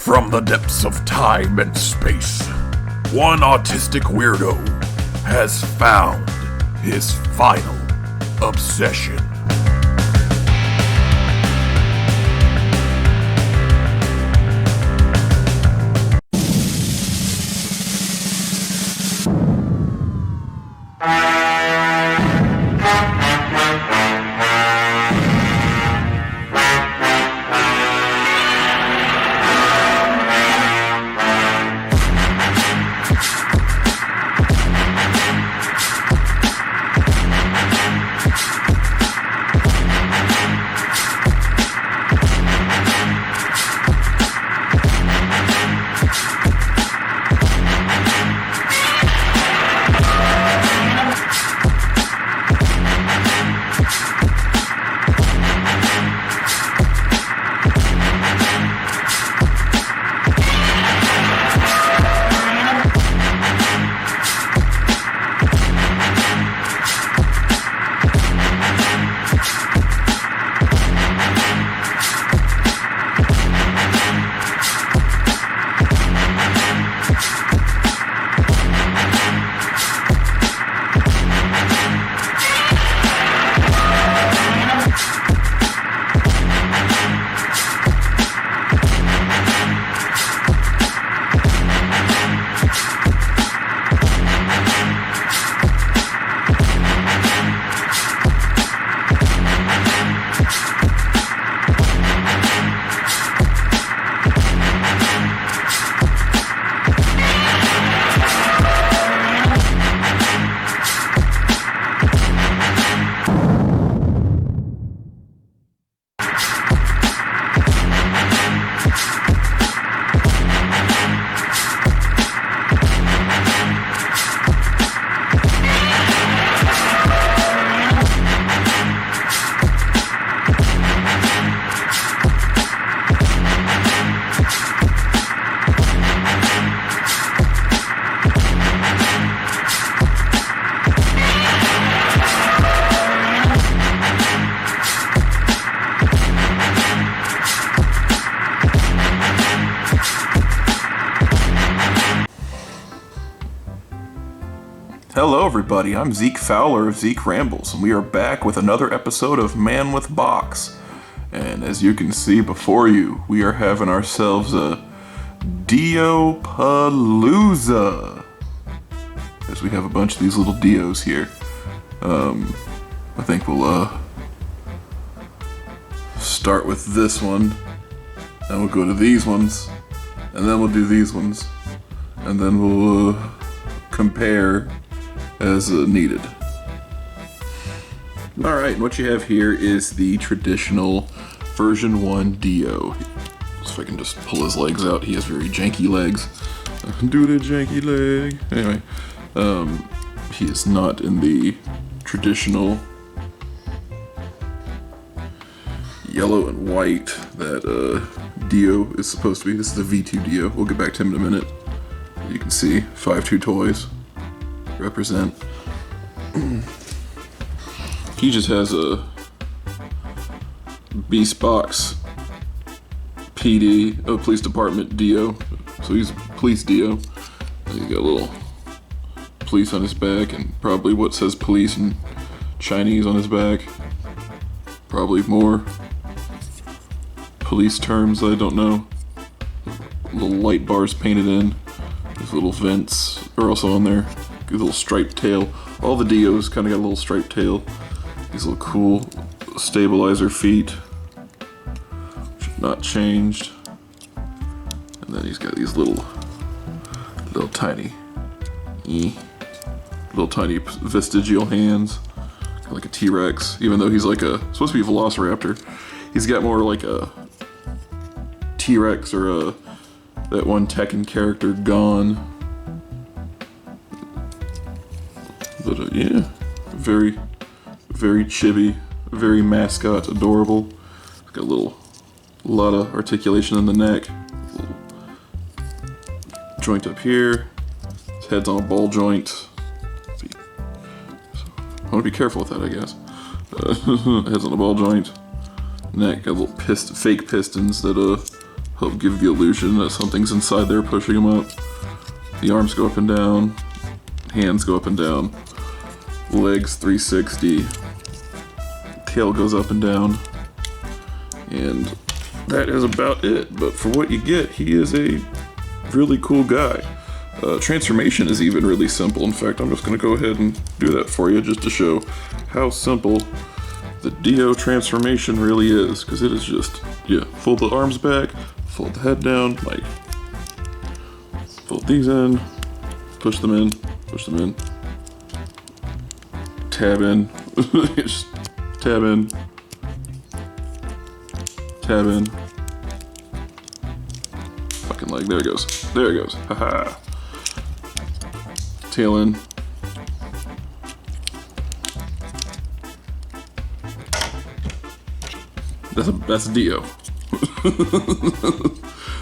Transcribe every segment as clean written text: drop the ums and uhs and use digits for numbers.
From the depths of time and space, one autistic weirdo has found his final obsession. Hello everybody, I'm Zeke Fowler of Zeke Rambles, and we are back with another episode of Man with Box. And as you can see before you, we are having ourselves a DIO-PALOOZA. As we have a bunch of these little Dios here. I think we'll start with this one, then we'll go to these ones, and then we'll do these ones, and then we'll compare as needed. Alright, what you have here is the traditional version 1 Dio. So if I can just pull his legs out, he has very janky legs. Do the janky leg. Anyway, he is not in the traditional yellow and white that Dio is supposed to be. This is the V2 Dio. We'll get back to him in a minute. You can see 5-2 toys represent. He just has a Beastbox PD, police department Dio. So he's police Dio. He's got a little police on his back and probably what says police in Chinese on his back. Probably more police terms I don't know. Little light bars painted in. These little vents are also on there. Good little striped tail. All the Dios kind of got a little striped tail. These little cool stabilizer feet, which have not changed. And then he's got these little tiny vestigial hands, kind of like a T-Rex. Even though he's like supposed to be a Velociraptor, he's got more like a T-Rex or that one Tekken character Gone. But yeah, very, very chibi, very mascot, adorable. It's got a lot of articulation in the neck. Little joint up here. His head's on a ball joint. I want to be careful with that, I guess. Head's on a ball joint. Neck got little fake pistons that help give the illusion that something's inside there pushing him up. The arms go up and down, hands go up and down, legs 360, tail goes up and down, and that is about it. But for what you get, he is a really cool guy. Transformation is even really simple. In fact, I'm just going to go ahead and do that for you just to show how simple the Dio transformation really is, because it is just, yeah, fold the arms back, fold the head down, like, fold these in, push them in, tab in, just tab in, fucking leg, there it goes, haha, tail in, that's a Dio.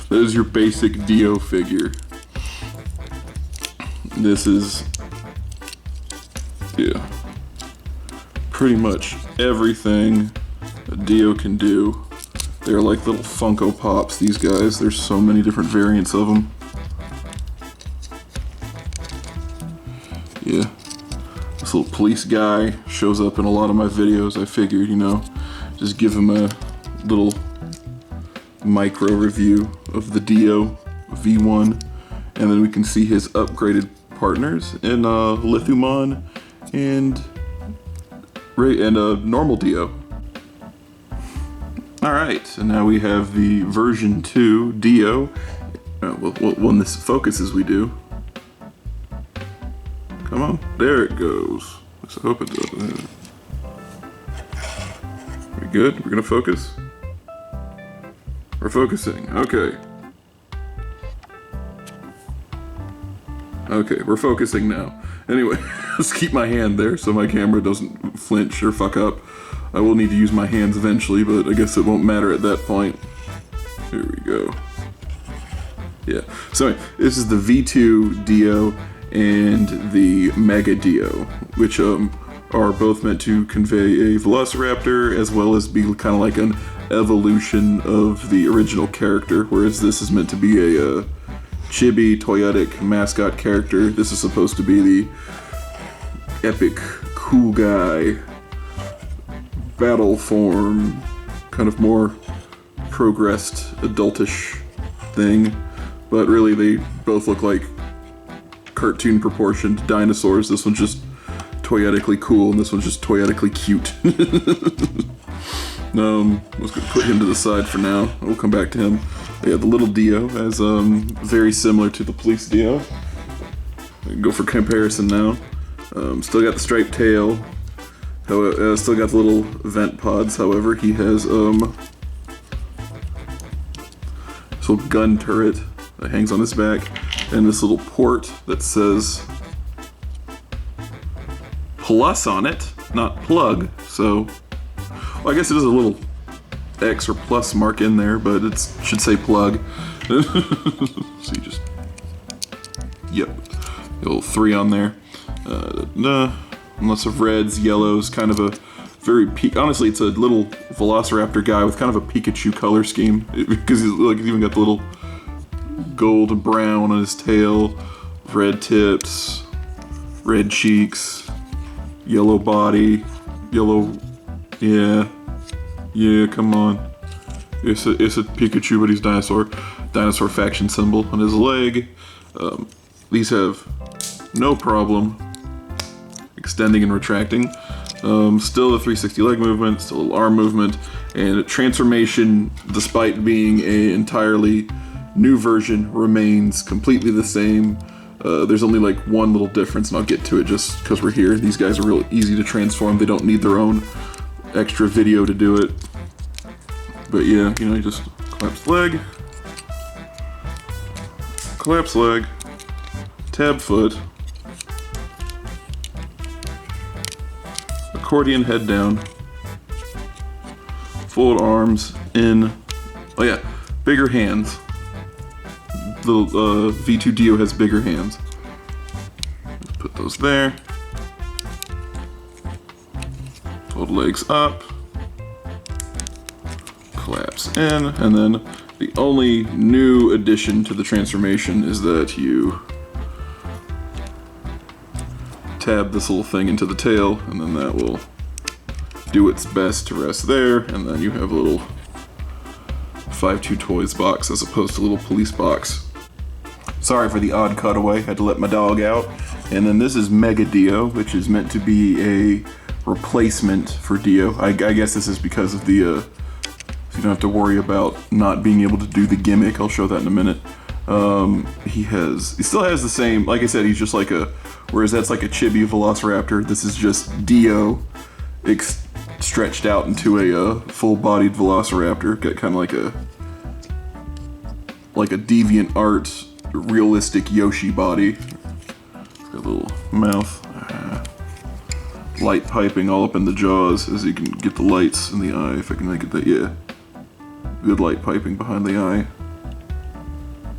That is your basic Dio figure. This is, yeah, pretty much everything a Dio can do. They're like little Funko Pops, these guys. There's so many different variants of them. Yeah, this little police guy shows up in a lot of my videos. I figured, you know, just give him a little micro review of the Dio V1, and then we can see his upgraded partners in Lithumon and normal Dio. Alright, and now we have the version 2 Dio. When this focuses, we do. Come on, there it goes. Let's hope it does. We good? We're gonna focus? We're focusing, okay. Okay, we're focusing now. Anyway, let's keep my hand there so my camera doesn't flinch or fuck up. I will need to use my hands eventually, but I guess it won't matter at that point. Here we go. Yeah, so anyway, this is the V2 Dio and the Mega-Dio, which are both meant to convey a Velociraptor as well as be kind of like an evolution of the original character, whereas this is meant to be a chibi, toyetic mascot character. This is supposed to be the epic, cool guy, battle form, kind of more progressed, adultish thing, but really they both look like cartoon proportioned dinosaurs. This one's just toyetically cool, and this one's just toyetically cute. I was gonna put him to the side for now. We'll come back to him. Yeah, the little Dio is very similar to the police Dio. I can go for comparison now. Still got the striped tail. Still got the little vent pods. However, he has this little gun turret that hangs on his back, and this little port that says plus on it, not plug. So, well, I guess it is a little X or plus mark in there, but it should say plug. So you just, yep, the little 3 on there. Lots of reds, yellows, kind of a very honestly, it's a little Velociraptor guy with kind of a Pikachu color scheme, because he's even got the little gold and brown on his tail, red tips, red cheeks, yellow body, yellow, yeah, come on. It's a Pikachu, but he's dinosaur faction symbol on his leg. These have no problem extending and retracting. Still the 360 leg movement, still a little arm movement, and transformation, despite being an entirely new version, remains completely the same. There's only like one little difference, and I'll get to it just because we're here. These guys are real easy to transform. They don't need their own extra video to do it. But yeah, you know, you just collapse leg, collapse leg, tab foot, accordion head down, fold arms in. Oh yeah, bigger hands. Little V2 Dio has bigger hands. Let's put those there. Fold legs up, collapse in, and then The only new addition to the transformation is that you tab this little thing into the tail, and then that will do its best to rest there, and then you have a little 5-2 Toys box as opposed to a little police box. Sorry for the odd cutaway, had to let my dog out. And then this is Mega-Dio, which is meant to be a replacement for Dio. I guess this is because of the, so you don't have to worry about not being able to do the gimmick. I'll show that in a minute. He still has the same, like I said, he's just like whereas that's like a chibi Velociraptor, this is just Dio stretched out into a full-bodied Velociraptor. Got kind of like a deviant art, realistic Yoshi body. Got a little mouth. Light piping all up in the jaws, as you can get the lights in the eye, if I can make it that, yeah. Good light piping behind the eye.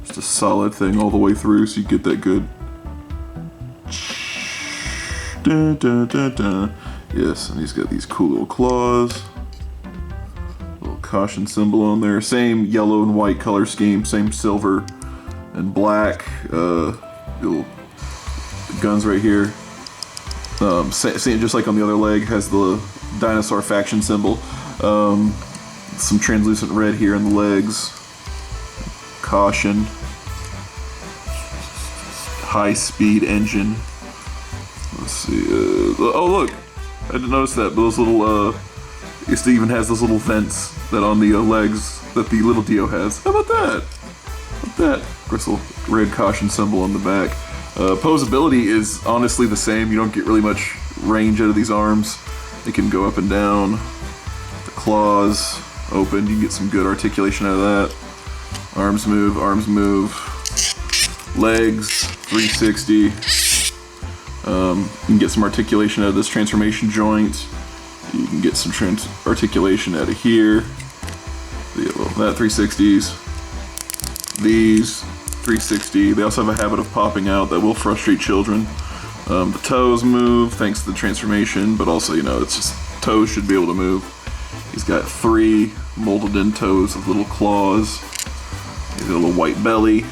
Just a solid thing all the way through, so you get that good. Dun, dun, dun, dun. Yes, and he's got these cool little claws. Little caution symbol on there. Same yellow and white color scheme, same silver and black. Little guns right here. Same, just like on the other leg, has the dinosaur faction symbol. Some translucent red here in the legs. Caution. High-speed engine. Let's see. Oh, look! I didn't notice that, but those little, it even has those little vents that on the legs that the little Dio has. How about that? How about that? Of course, a little red caution symbol on the back. Posability is honestly the same. You don't get really much range out of these arms. They can go up and down. The claws open. You can get some good articulation out of that. Arms move, arms move. Legs, 360. You can get some articulation out of this transformation joint. You can get some articulation out of here. That 360s. These 360. They also have a habit of popping out that will frustrate children. The toes move thanks to the transformation, but also, you know, it's just toes should be able to move. He's got 3 molded in toes with little claws. He's got a little white belly.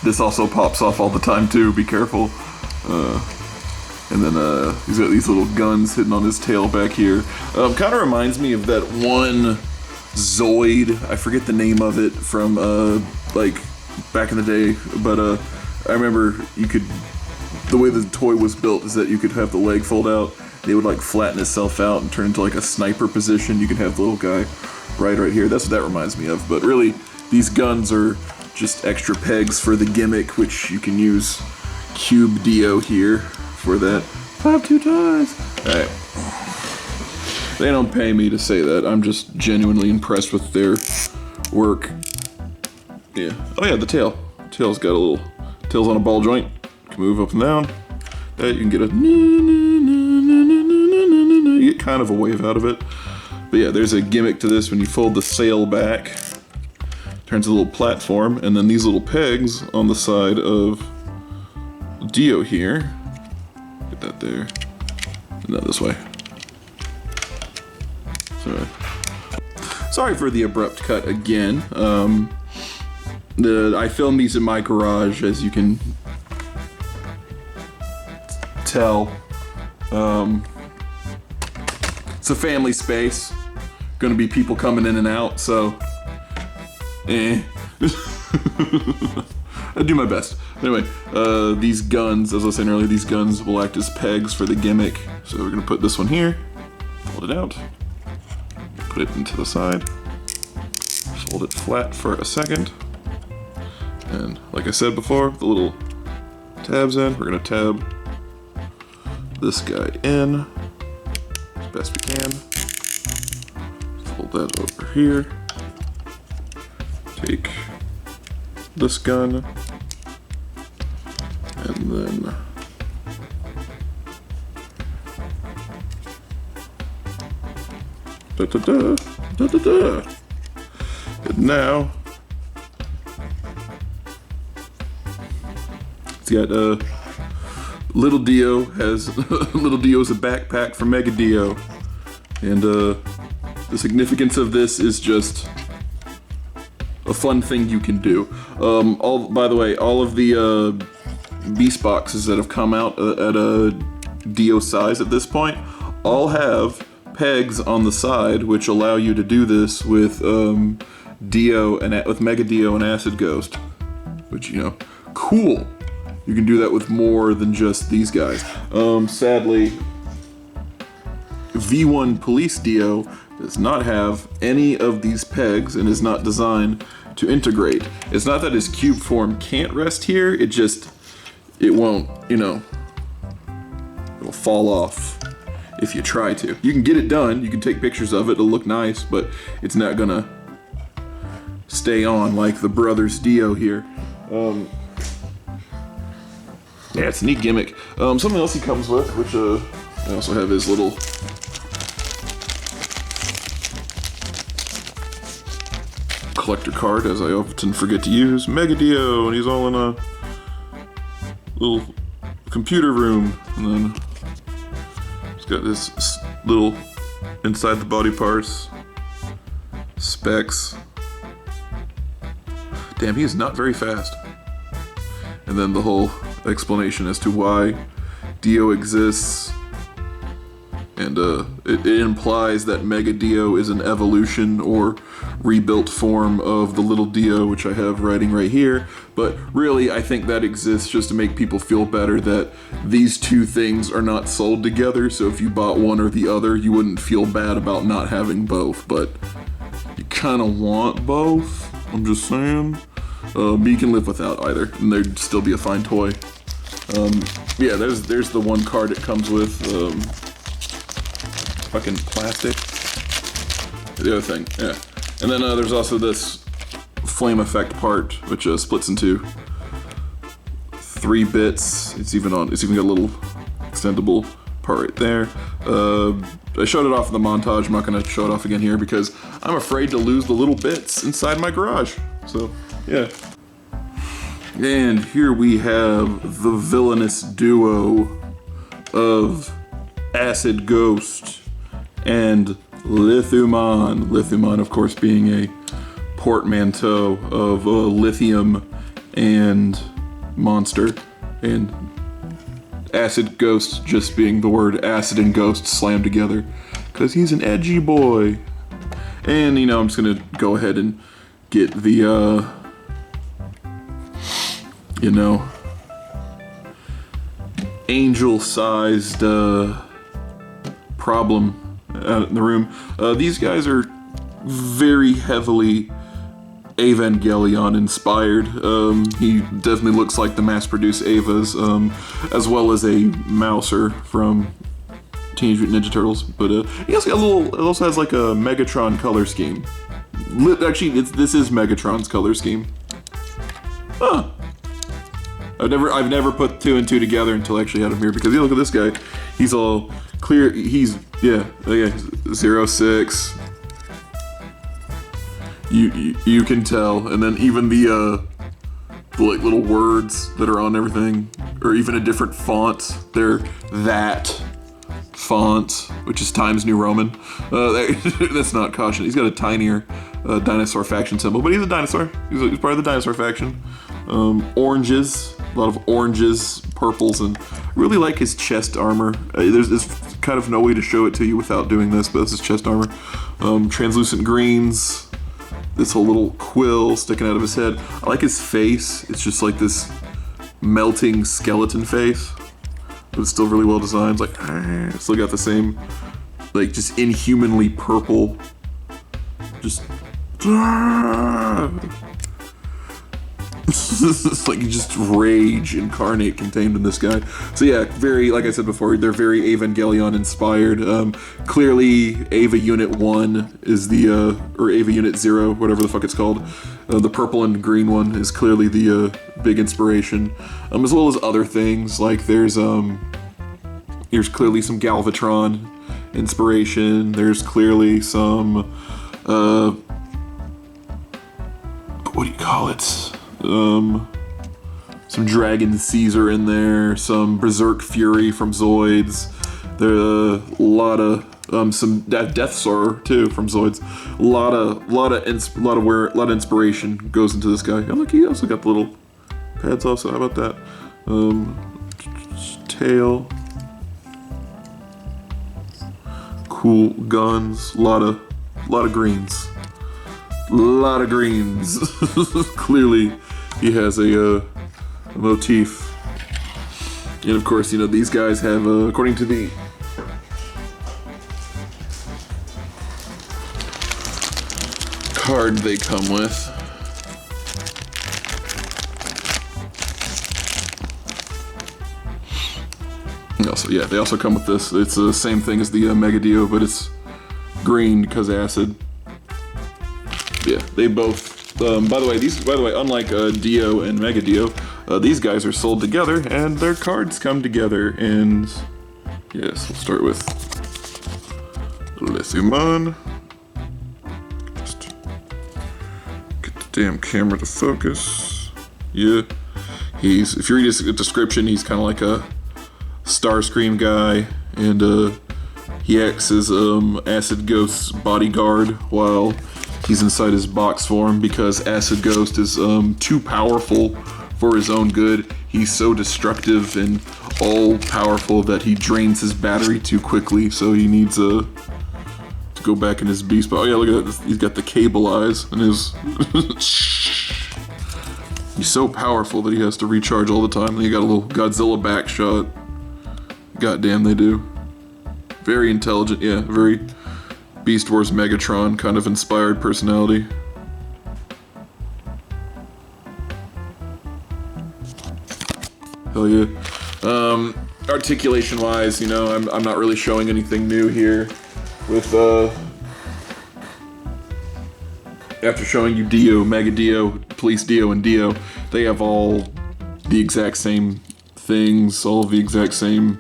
This also pops off all the time too, be careful. And then he's got these little guns hidden on his tail back here. Kind of reminds me of that one Zoid, I forget the name of it, from like back in the day, but I remember the way the toy was built is that you could have the leg fold out, it would like flatten itself out and turn into like a sniper position. You could have the little guy right here. That's what that reminds me of, but really these guns are just extra pegs for the gimmick, which you can use Cube Dio here for that 5-2 Toys. Alright. They don't pay me to say that. I'm just genuinely impressed with their work. Yeah. Oh yeah, the tail. Tail's got a little... Tail's on a ball joint. Can move up and down. That you can get a... You get kind of a wave out of it. But yeah, there's a gimmick to this. When you fold the sail back, turns a little platform, and then these little pegs on the side of Dio here. Get that there. No, this way. Sorry for the abrupt cut again. I filmed these in my garage, as you can tell. It's a family space. Gonna be people coming in and out, so I do my best. Anyway, these guns, as I was saying earlier, these guns will act as pegs for the gimmick. So we're gonna put this one here, fold it out, put it into the side, fold it flat for a second, and like I said before, the little tabs in, we're gonna tab this guy in as best we can. Fold that over here. Take this gun, and then and now it's got Little Dio has Little Dio is a backpack for Mega-Dio, and the significance of this is just a fun thing you can do. By the way, all of the Beastboxes that have come out at a Dio size at this point all have pegs on the side which allow you to do this with Dio and with MegaDio and Acidghost, which, you know, cool. You can do that with more than just these guys. Sadly, V1 Police Dio does not have any of these pegs and is not designed to integrate. It's not that his cube form can't rest here, it won't, you know, it'll fall off if you try to. You can get it done, you can take pictures of it, it'll look nice, but it's not gonna stay on like the Brothers Dio here. Yeah, it's a neat gimmick. Something else he comes with, which I also have his little collector card, as I often forget to use. MegaDio, and he's all in a little computer room, and then he's got this little inside the body parts specs. Damn, he is not very fast. And then the whole explanation as to why Dio exists, and it implies that MegaDio is an evolution or rebuilt form of the little Dio, which I have writing right here. But really, I think that exists just to make people feel better that these two things are not sold together, so if you bought one or the other, you wouldn't feel bad about not having both, but you kind of want both, I'm just saying. But you can live without either, and there'd still be a fine toy. Yeah, there's the one card it comes with. Fucking plastic. The other thing, yeah. And then there's also this flame effect part, which splits into 3 bits. It's even got a little extendable part right there. I showed it off in the montage. I'm not gonna show it off again here because I'm afraid to lose the little bits inside my garage. So, yeah. And here we have the villainous duo of Acidghost and Lithumon. Lithumon, of course, being a portmanteau of lithium and monster, and Acidghost just being the word acid and ghost slammed together, because he's an edgy boy. And, you know, I'm just gonna go ahead and get the, you know, angel-sized problem out in the room. These guys are very heavily Evangelion inspired. He definitely looks like the mass-produced Evas, as well as a Mouser from Teenage Mutant Ninja Turtles. But he also got it also has like a Megatron color scheme. Actually, this is Megatron's color scheme. Huh. I've never put 2 and 2 together until I actually had him here, because you look at this guy, he's all clear. He's 06. You can tell, and then even the like little words that are on everything, or even a different font. They're that font, which is Times New Roman. That's not caution. He's got a tinier dinosaur faction symbol, but he's a dinosaur. He's part of the dinosaur faction. Oranges, a lot of oranges, purples, and I really like his chest armor. There's kind of no way to show it to you without doing this, but this is chest armor. Translucent greens, this whole little quill sticking out of his head. I like his face. It's just like this melting skeleton face, but it's still really well designed. It's like, still got the same, like, just inhumanly purple, just it's like just rage incarnate contained in this guy. So yeah, very, like I said before, they're very Evangelion inspired. Clearly Eva Unit 1 is the, or Eva Unit 0, whatever the fuck it's called. The purple and green one is clearly the big inspiration, as well as other things. Like there's clearly some Galvatron inspiration. There's clearly some, what do you call it? Some Dragon Caesar in there, some Berserk Fury from Zoids. There are a lot of some Death Soarer too from Zoids. A lot of inspiration goes into this guy. And look, he also got the little pads also. How about that? Tail. Cool guns. A lot of greens. A lot of greens. Clearly, he has a motif. And of course, you know, these guys have, according to the card they come with, they also come with this. It's the same thing as the Mega-Dio, but it's green because acid. Yeah, they both. By the way, unlike Dio and Mega-Dio, these guys are sold together, and their cards come together. And yes, we'll start with Lithumon. Just get the damn camera to focus. Yeah, if you read his description, he's kind of like a Starscream guy, and he acts as Acidghost's bodyguard while he's inside his box form, because Acidghost is too powerful for his own good. He's so destructive and all powerful that he drains his battery too quickly, so he needs to go back in his Beastbox. Oh yeah, look at that. He's got the cable eyes and his he's so powerful that he has to recharge all the time. And he got a little Godzilla back shot. Goddamn, they do. Very intelligent, yeah, very Beast Wars Megatron kind of inspired personality. Hell yeah. Articulation wise, you know, I'm not really showing anything new here with after showing you Dio, Mega-Dio, Police Dio, and Dio, they have all the exact same things, all the exact same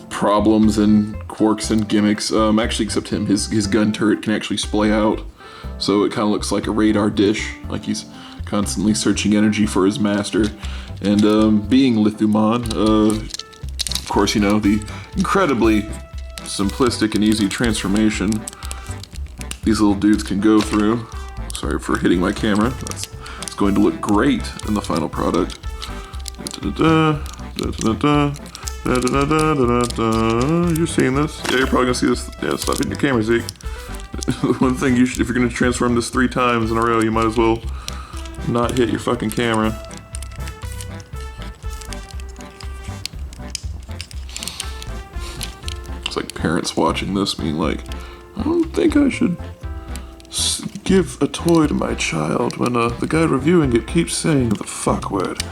problems and quirks and gimmicks. Actually, except him, his gun turret can actually splay out, so it kind of looks like a radar dish, like he's constantly searching energy for his master. And being Lithumon, of course, you know, the incredibly simplistic and easy transformation these little dudes can go through. Sorry for hitting my camera. It's going to look great in the final product. You're seeing this? Yeah, you're probably gonna see this. Yeah, stop hitting your camera, Zeke. One thing if you're gonna transform this 3 times in a row, you might as well not hit your fucking camera. It's like parents watching this being like, I don't think I should give a toy to my child when the guy reviewing it keeps saying the fuck word.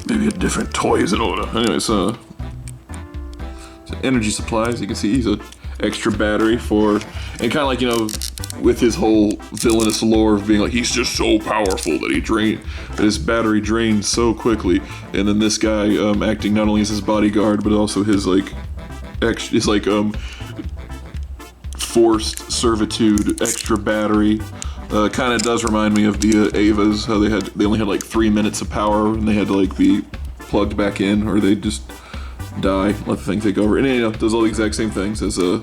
Maybe a different toy is in order. Anyways, so energy supplies. You can see he's an extra battery for, and kind of like, you know, with his whole villainous lore of being like he's just so powerful that his battery drains so quickly. And then this guy acting not only as his bodyguard but also his forced servitude extra battery. Kind of does remind me of the Avas, how they only had like 3 minutes of power and they had to like be plugged back in, or they just die, let the thing take over. And you know, does all the exact same things as a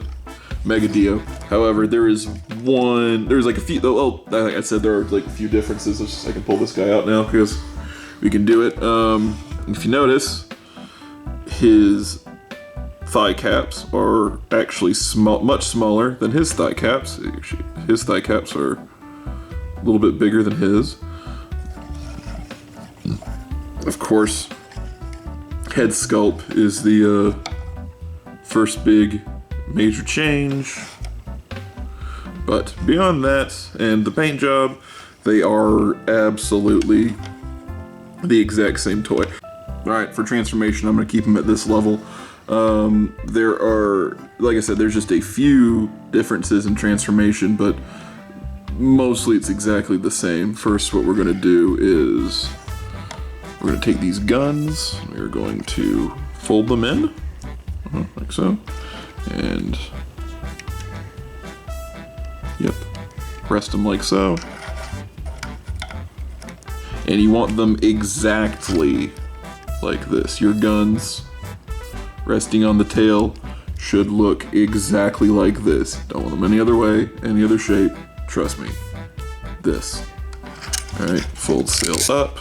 Mega-Dio. However, there's like a few. Oh, like I said, there are like a few differences. I can pull this guy out now because we can do it. If you notice, his thigh caps are actually much smaller than his thigh caps. His thigh caps are a little bit bigger than his. Of course, head sculpt is the first big major change. But beyond that and the paint job, they are absolutely the exact same toy. Alright, for transformation, I'm going to keep them at this level. There are, like I said, there's just a few differences in transformation, but mostly it's exactly the same. First, what we're going to do is we're going to take these guns, we're going to fold them in, like so, and yep, rest them like so. And you want them exactly like this. Your guns resting on the tail, should look exactly like this. Don't want them any other way, any other shape. Trust me. This. Alright, fold sail up.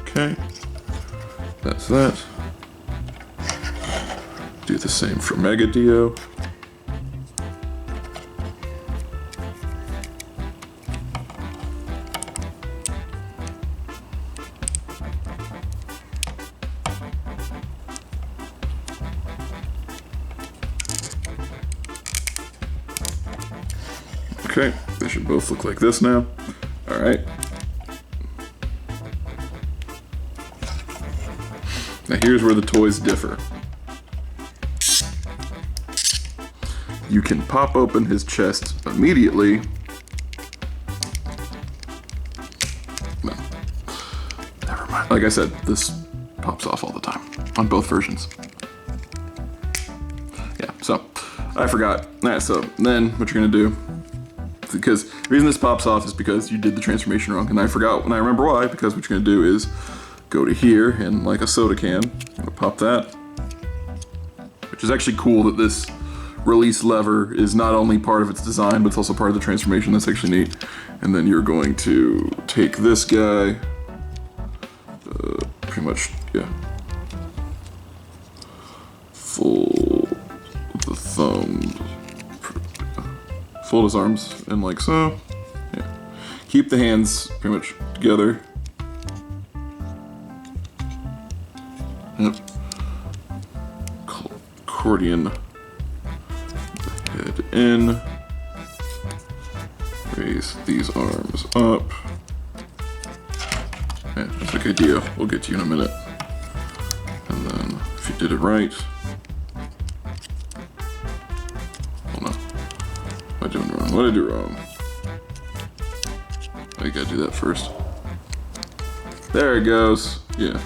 Okay. That's that. Do the same for Mega-Dio. Okay, they should both look like this now. All right. Now here's where the toys differ. You can pop open his chest immediately. No. Never mind. Like I said, this pops off all the time on both versions. Yeah, so I forgot. Alright, so then what you're gonna do, because the reason this pops off is because you did the transformation wrong, and I forgot, and I remember why, because what you're gonna do is go to here, and like a soda can, I'm gonna pop that, which is actually cool that this release lever is not only part of its design, but it's also part of the transformation. That's actually neat. And then you're going to take this guy, pretty much, yeah, fold the thumbs, fold his arms in like so, yeah. Keep the hands pretty much together. Yep. Accordion head in. Raise these arms up. Yeah, that's like Dio. We'll get to you in a minute. And then, if you did it right. Oh no. What am I doing wrong? What did I do wrong? Oh, you gotta do that first. There it goes. Yeah.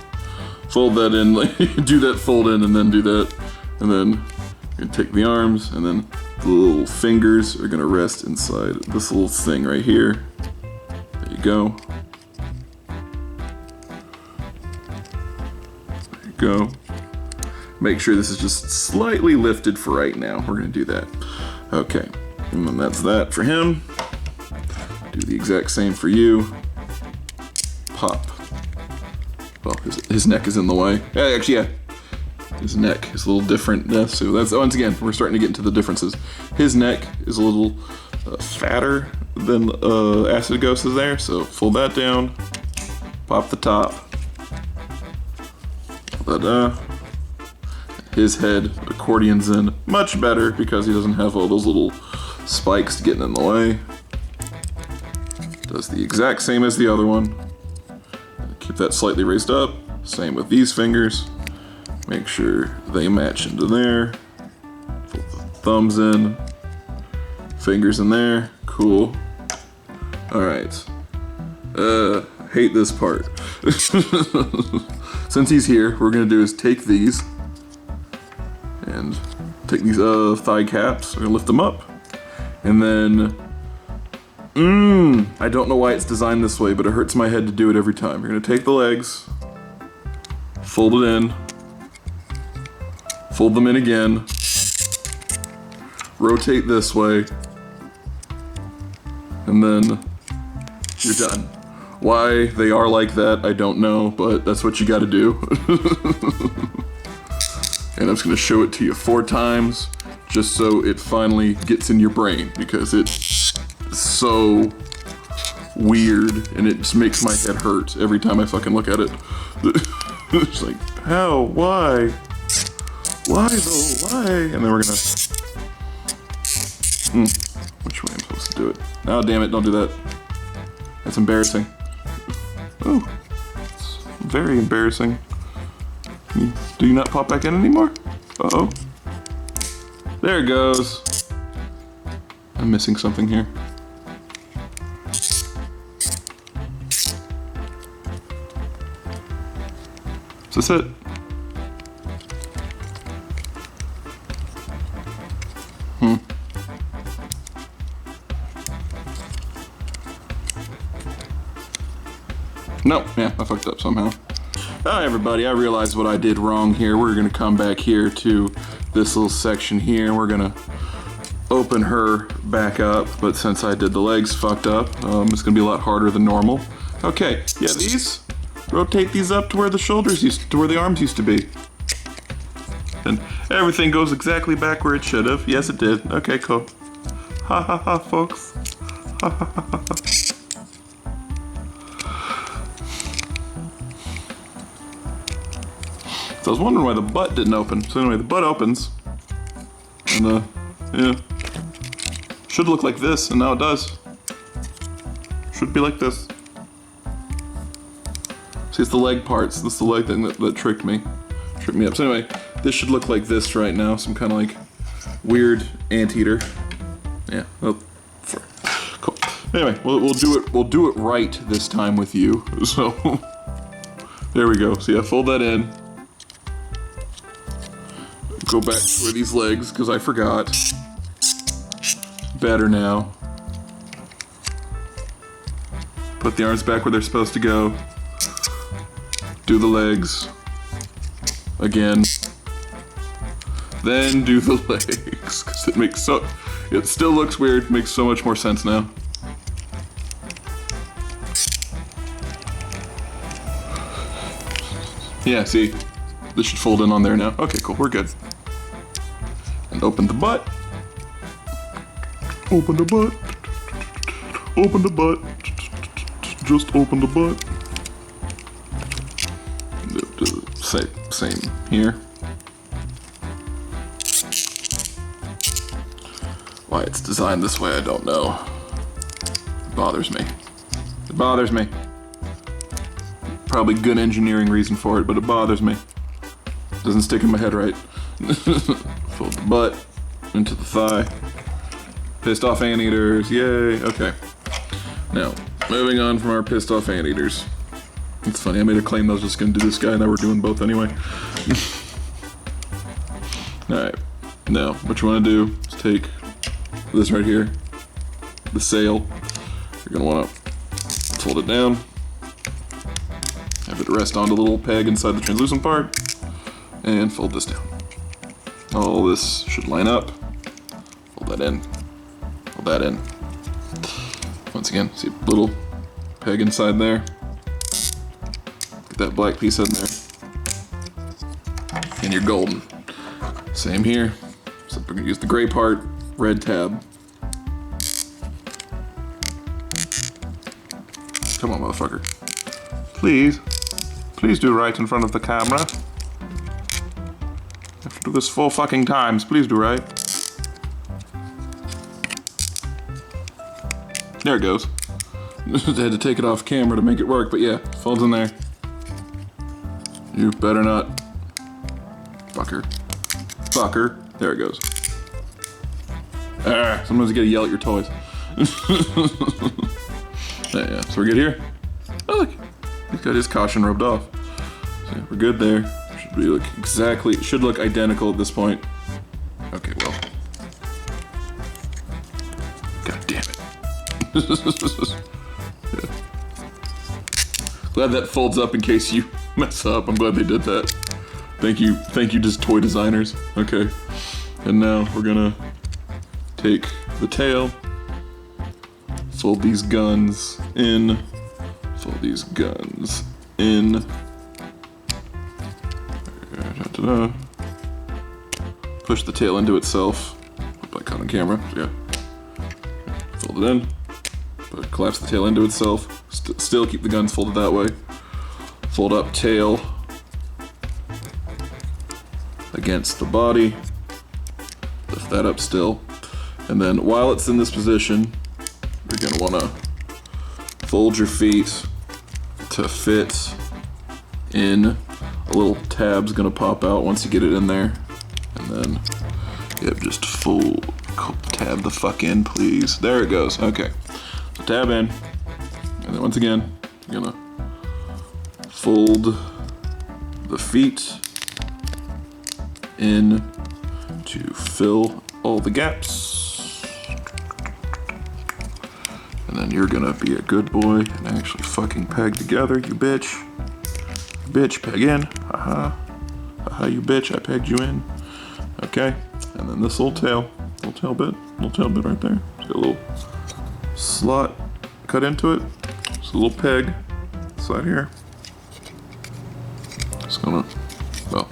Fold that in, like, do that fold in and then do that. And then you're gonna take the arms, and then the little fingers are gonna rest inside this little thing right here. There you go. There you go. Make sure this is just slightly lifted for right now. We're gonna do that. Okay, and then that's that for him. Do the exact same for you. Pop. Well, his neck is in the way. Actually, yeah. His neck is a little different. So that's, once again, we're starting to get into the differences. His neck is a little fatter than Acidghost is there. So fold that down. Pop the top. Ta-da. His head, accordion's in much better because he doesn't have all those little spikes getting in the way. Does the exact same as the other one. Keep that slightly raised up. Same with these fingers. Make sure they match into there. Put the thumbs in. Fingers in there. Cool. Alright. Hate this part. Since he's here, what we're gonna do is take these and take these thigh caps. We're gonna lift them up. And then I don't know why it's designed this way, but it hurts my head to do it every time. You're gonna take the legs, fold it in, fold them in again, rotate this way, and then you're done. Why they are like that, I don't know, but that's what you gotta do. And I'm just gonna show it to you 4 times, just so it finally gets in your brain, because it's so weird, and it just makes my head hurt every time I fucking look at it. It's like, how? Why? Why though? Why? And then we're gonna... which way I'm supposed to do it? Oh, damn it, don't do that. That's embarrassing. Oh, it's very embarrassing. Do you not pop back in anymore? Uh-oh. There it goes. I'm missing something here. Is this it? No, yeah, I fucked up somehow. Hi everybody, I realized what I did wrong here. We're gonna come back here to this little section here, and we're gonna open her back up, but since I did the legs fucked up, it's gonna be a lot harder than normal. Okay, yeah, these, rotate these up to where the shoulders to where the arms used to be. And everything goes exactly back where it should have. Yes, it did. Okay, cool. Ha ha ha, folks. Ha ha ha ha. So I was wondering why the butt didn't open. So anyway, the butt opens. And yeah. Should look like this, and now it does. Should be like this. See, it's the leg parts. This is the leg thing that tricked me. Tricked me up. So anyway, this should look like this right now. Some kind of like weird anteater. Yeah. Well, cool. Anyway, we'll do it right this time with you. So there we go. So yeah, fold that in. Go back to where these legs, because I forgot. Better now. Put the arms back where they're supposed to go. Do the legs. Again. Then do the legs, because it still looks weird, makes so much more sense now. Yeah, see? This should fold in on there now. Okay, cool, we're good. And open the butt. Open the butt. Open the butt. Just open the butt. Same here. Why it's designed this way, I don't know. It bothers me. It bothers me. Probably good engineering reason for it, but it bothers me. Doesn't stick in my head right. Fold the butt into the thigh. Pissed off anteaters, yay. Okay. Now, moving on from our pissed off anteaters. It's funny, I made a claim I was just gonna do this guy, now we're doing both anyway. Alright. Now, what you wanna do is take this right here, the sail. You're gonna wanna fold it down. Have it rest onto the little peg inside the translucent part. And fold this down. All this should line up. Fold that in. Fold that in. Once again, see a little peg inside there. Get that black piece in there. And you're golden. Same here. So we're gonna use the gray part, red tab. Come on, motherfucker. Please. Please do right in front of the camera. I have to do this 4 fucking times. Please do right. There it goes. I had to take it off camera to make it work, but yeah, folds in there. You better not. Fucker. Fucker. There it goes. Ah, sometimes you gotta yell at your toys. Yeah, so we're good here? Oh, look. He's got his caution rubbed off. So we're good there. Should be like exactly, it should look identical at this point. Okay, well. God damn it. Yeah. Glad that folds up in case you mess up. I'm glad they did that. Thank you, just toy designers. Okay. And now we're gonna take the tail, fold these guns in, fold these guns in. Push the tail into itself. Look like caught on camera, yeah. Fold it in. Collapse the tail into itself. Still keep the guns folded that way. Fold up tail against the body. Lift that up still. And then while it's in this position, you're gonna wanna fold your feet to fit in. A little tab's gonna pop out once you get it in there. And then, yep, just tab the fuck in, please. There it goes, okay. So tab in, and then once again, you're gonna fold the feet in to fill all the gaps. And then you're gonna be a good boy and actually fucking peg together, you bitch. Bitch, peg in. Haha. Haha, you bitch, I pegged you in. Okay, and then this little tail bit right there. It's got a little slot cut into it. It's a little peg inside here. Just gonna, well,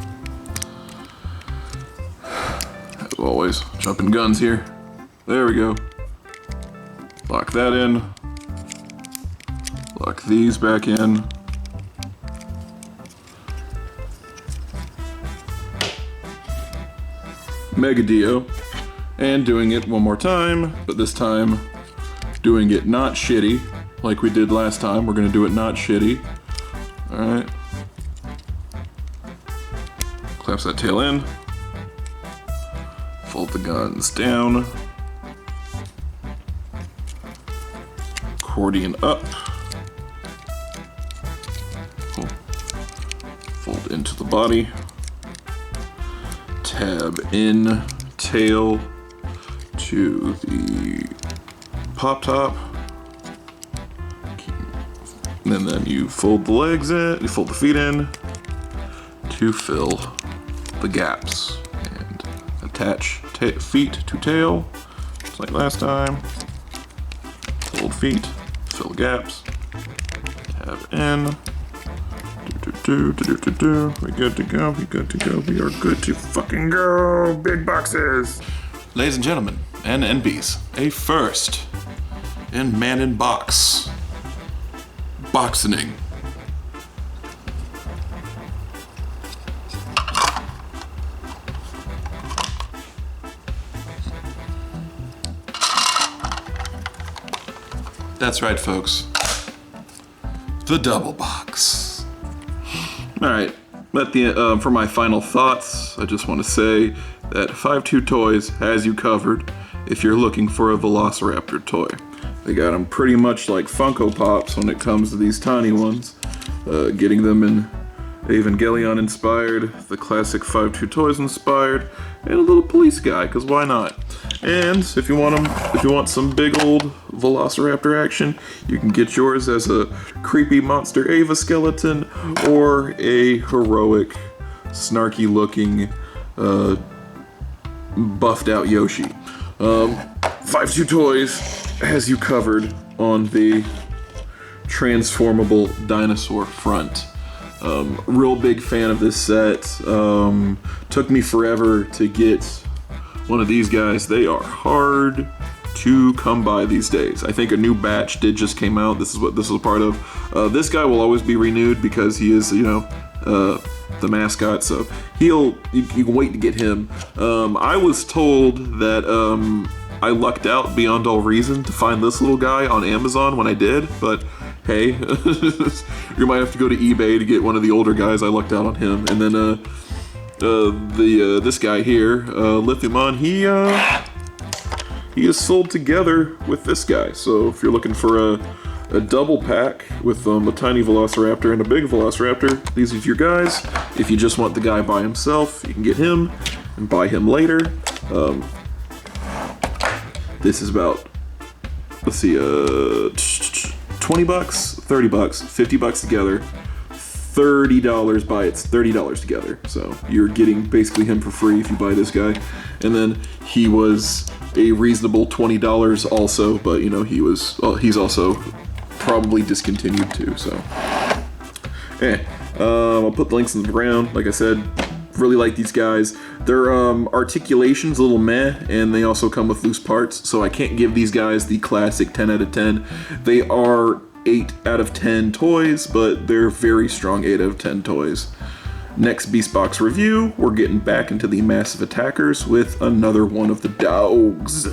as always, jumping guns here. There we go. Lock that in. Lock these back in. Mega-Dio. And doing it one more time, but this time doing it not shitty like we did last time. We're gonna do it not shitty. Alright. Clamps that tail in. Fold the guns down. Accordion up. Fold into the body. Tab in tail to the pop top. And then you fold the legs in, you fold the feet in to fill the gaps. And attach feet to tail, just like last time. Fold feet, fill gaps. Tab in. We good to go, we good to go, we are good to fucking go, big boxes! Ladies and gentlemen, and NBs, a first in Man in Box boxing. That's right, folks. The double box. Alright, for my final thoughts, I just want to say that 5-2 Toys has you covered if you're looking for a Velociraptor toy. They got them pretty much like Funko Pops when it comes to these tiny ones. Getting them in Evangelion inspired, the classic 5-2 Toys inspired, and a little police guy, because why not? And if you want some big old Velociraptor action, you can get yours as a creepy monster Ava skeleton or a heroic, snarky looking, buffed out Yoshi. 5-2 Toys has you covered on the transformable dinosaur front. Real big fan of this set. Took me forever to get one of these guys. They are hard to come by these days. I think a new batch did just came out. This is what this is a part of. This guy will always be renewed because he is, the mascot. So you can wait to get him. I was told that I lucked out beyond all reason to find this little guy on Amazon when I did, but hey, you might have to go to eBay to get one of the older guys. I lucked out on him. And then this guy here, Lithumon, he is sold together with this guy. So if you're looking for a double pack with a tiny Velociraptor and a big Velociraptor, these are your guys. If you just want the guy by himself, you can get him and buy him later. This is about, let's see, 20 bucks, 30 bucks, 50 bucks together, $30 by it's $30 together. So you're getting basically him for free if you buy this guy. And then he was a reasonable $20 also, but he's also probably discontinued too. So I'll put the links in the ground. Like I said, really like these guys. Their articulation's a little meh, and they also come with loose parts, so I can't give these guys the classic 10 out of 10. They are 8 out of 10 toys, but they're very strong 8 out of 10 toys. Next Beastbox review, we're getting back into the massive attackers with another one of the dogs.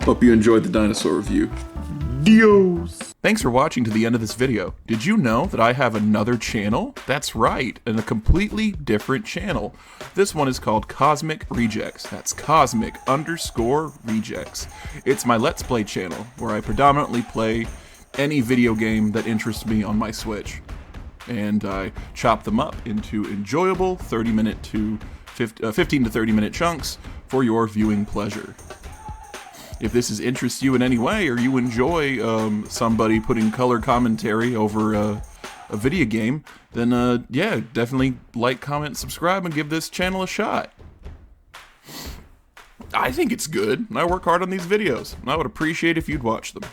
Hope you enjoyed the dinosaur review. Dios! Thanks for watching to the end of this video. Did you know that I have another channel? That's right, and a completely different channel. This one is called Cosmic Rejects. That's Cosmic_Rejects. It's my Let's Play channel, where I predominantly play any video game that interests me on my Switch. And I chop them up into enjoyable 15 to 30 minute chunks for your viewing pleasure. If this interests you in any way, or you enjoy somebody putting color commentary over a video game, then yeah, definitely like, comment, subscribe, and give this channel a shot. I think it's good, and I work hard on these videos, and I would appreciate if you'd watch them.